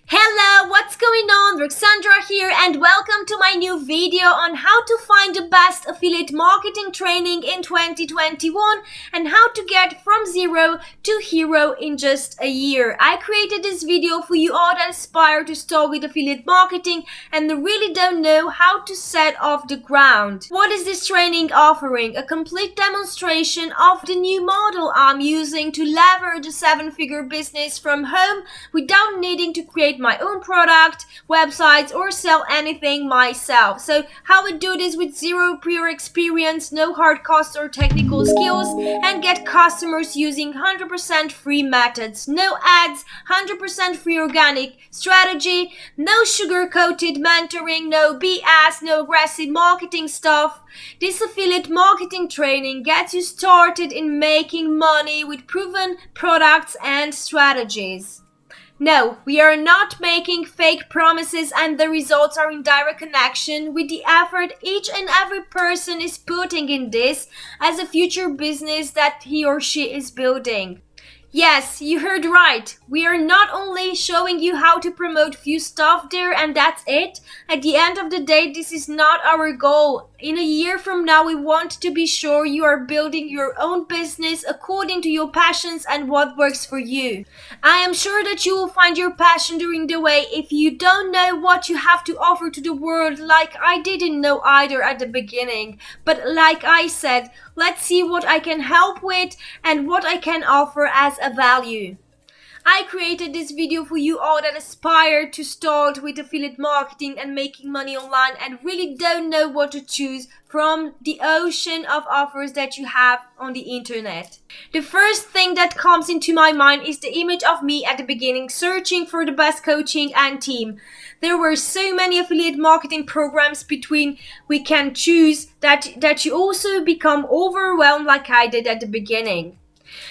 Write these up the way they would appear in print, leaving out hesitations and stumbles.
Hello, what's going on? Ruxandra here and welcome to my new video on how to find the best affiliate marketing training in 2021 and how to get from zero to hero in just a year. I created this video for you all that aspire to start with affiliate marketing and really don't know how to set off the ground. What is this training offering? A complete demonstration of the new model I'm using to leverage a 7-figure business from home without needing to create my own product, websites, or sell anything myself. So how we do this with zero prior experience, no hard costs or technical skills, and get customers using 100% free methods. No ads, 100% free organic strategy, no sugar-coated mentoring, no BS, no aggressive marketing stuff. This affiliate marketing training gets you started in making money with proven products and strategies. No, we are not making fake promises and the results are in direct connection with the effort each and every person is putting in this as a future business that he or she is building. Yes, you heard right. We are not only showing you how to promote few stuff there and that's it. At the end of the day, this is not our goal. In a year from now, we want to be sure you are building your own business according to your passions and what works for you. I am sure that you will find your passion during the way if you don't know what you have to offer to the world like I didn't know either at the beginning. But like I said, let's see what I can help with and what I can offer as a value. I created this video for you all that aspire to start with affiliate marketing and making money online and really don't know what to choose from the ocean of offers that you have on the internet. The first thing that comes into my mind is the image of me at the beginning searching for the best coaching and team. There were so many affiliate marketing programs between we can choose that you also become overwhelmed like I did at the beginning.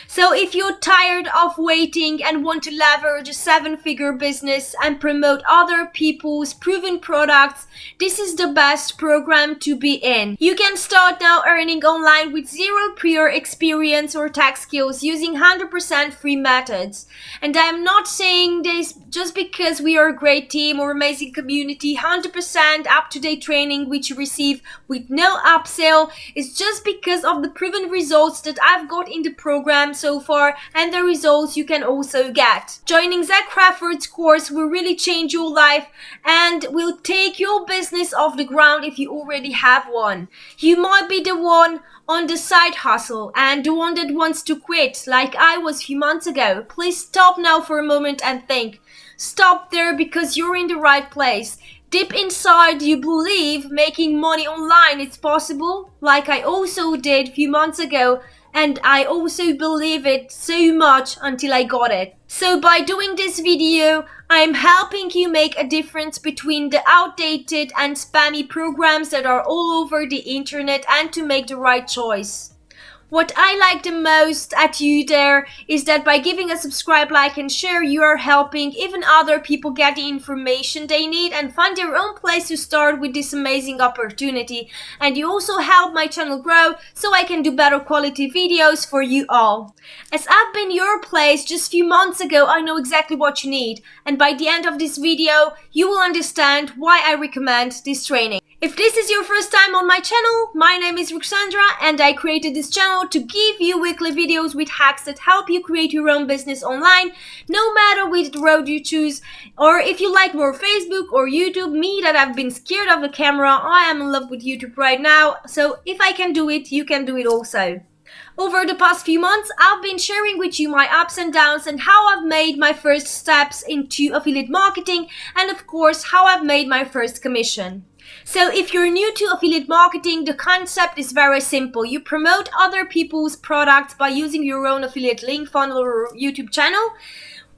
So if you're tired of waiting and want to leverage a 7-figure business and promote other people's proven products, this is the best program to be in. You can start now earning online with zero prior experience or tech skills using 100% free methods. And I'm not saying this just because we are a great team or amazing community. 100% up-to-date training which you receive with no upsell is just because of the proven results that I've got in the program so far and the results you can also get. Joining Zach Crawford's course will really change your life and will take your business off the ground if you already have one. You might be the one on the side hustle and the one that wants to quit like I was a few months ago. Please stop now for a moment and think. Stop there because you're in the right place. Deep inside you believe making money online is possible like I also did a few months ago. And I also believe it so much until I got it. So by doing this video, I'm helping you make a difference between the outdated and spammy programs that are all over the internet and to make the right choice. What I like the most at you there is that by giving a subscribe, like and share, you are helping even other people get the information they need and find their own place to start with this amazing opportunity. And you also help my channel grow so I can do better quality videos for you all. As I've been your place just a few months ago, I know exactly what you need. And by the end of this video, you will understand why I recommend this training. If this is your first time on my channel, my name is Ruxandra and I created this channel to give you weekly videos with hacks that help you create your own business online, no matter which road you choose. Or if you like more Facebook or YouTube, me that I've been scared of the camera, I am in love with YouTube right now. So if I can do it, you can do it also. Over the past few months, I've been sharing with you my ups and downs and how I've made my first steps into affiliate marketing and of course how I've made my first commission. So if you're new to affiliate marketing, the concept is very simple. You promote other people's products by using your own affiliate link funnel or YouTube channel.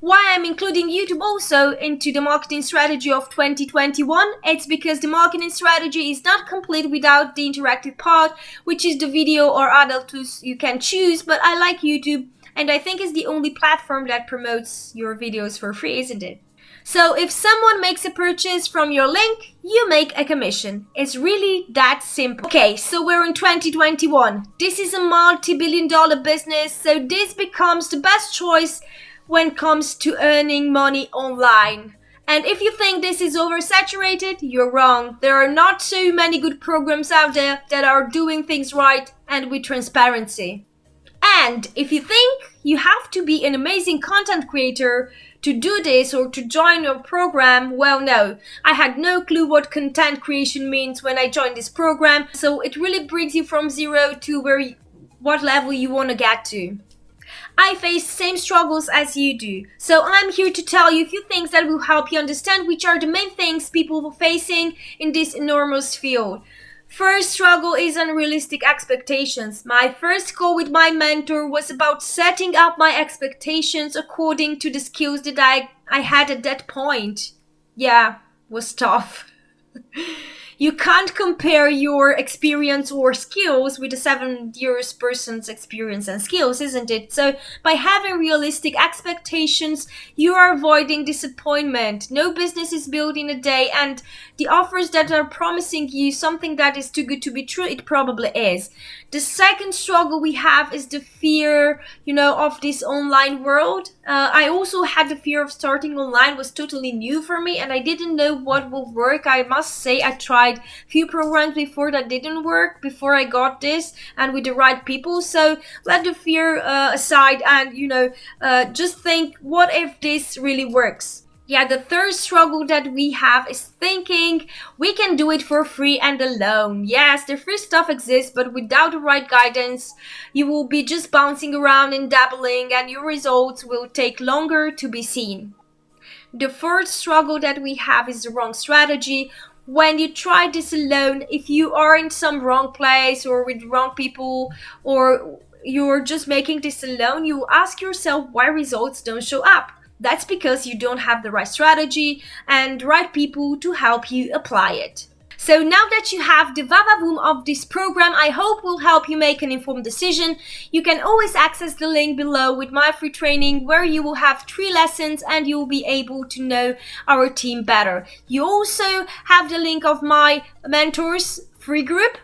Why I'm including YouTube also into the marketing strategy of 2021, it's because the marketing strategy is not complete without the interactive part, which is the video or other tools you can choose, but I like YouTube and I think it's the only platform that promotes your videos for free, isn't it? So if someone makes a purchase from your link, you make a commission. It's really that simple. Okay, so we're in 2021. This is a multi-billion-dollar business, so this becomes the best choice when it comes to earning money online. And if you think this is oversaturated, you're wrong. There are not so many good programs out there that are doing things right and with transparency. And if you think you have to be an amazing content creator to do this or to join your program, well, no. I had no clue what content creation means when I joined this program, so it really brings you from zero to what level you want to get to. I face same struggles as you do, so I'm here to tell you a few things that will help you understand which are the main things people are facing in this enormous field. First struggle is unrealistic expectations. My first call with my mentor was about setting up my expectations according to the skills that I had at that point. Yeah, was tough. You can't compare your experience or skills with a 7 years person's experience and skills, isn't it? So by having realistic expectations, you are avoiding disappointment. No business is built in a day, and the offers that are promising you something that is too good to be true, it probably is. The second struggle we have is the fear, of this online world. I also had the fear of starting online, was totally new for me, and I didn't know what will work. I must say I tried few programs before that didn't work before I got this and with the right people. So let the fear aside and, just think, what if this really works? Yeah, the third struggle that we have is thinking we can do it for free and alone. Yes, the free stuff exists, but without the right guidance, you will be just bouncing around and dabbling, and your results will take longer to be seen. The fourth struggle that we have is the wrong strategy. When you try this alone, if you are in some wrong place or with wrong people, or you're just making this alone, you ask yourself why results don't show up. That's because you don't have the right strategy and the right people to help you apply it. So now that you have the vavavoom of this program, I hope will help you make an informed decision. You can always access the link below with my free training, where you will have 3 lessons and you will be able to know our team better. You also have the link of my mentors free group,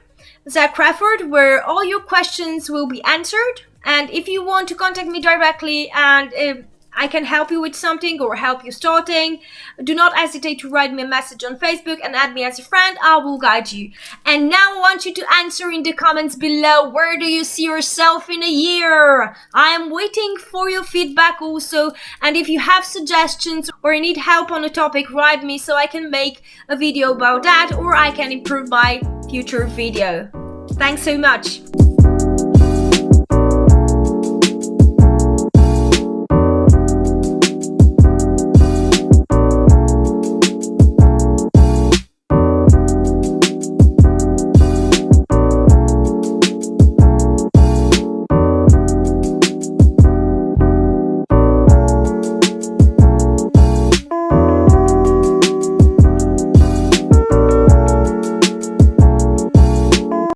Zach Crawford, where all your questions will be answered. And if you want to contact me directly and I can help you with something or help you starting, do not hesitate to write me a message on Facebook and add me as a friend. I will guide you. And now I want you to answer in the comments below, where do you see yourself in a year? I am waiting for your feedback also, and if you have suggestions or need help on a topic, write me so I can make a video about that, or I can improve my future video. Thanks so much.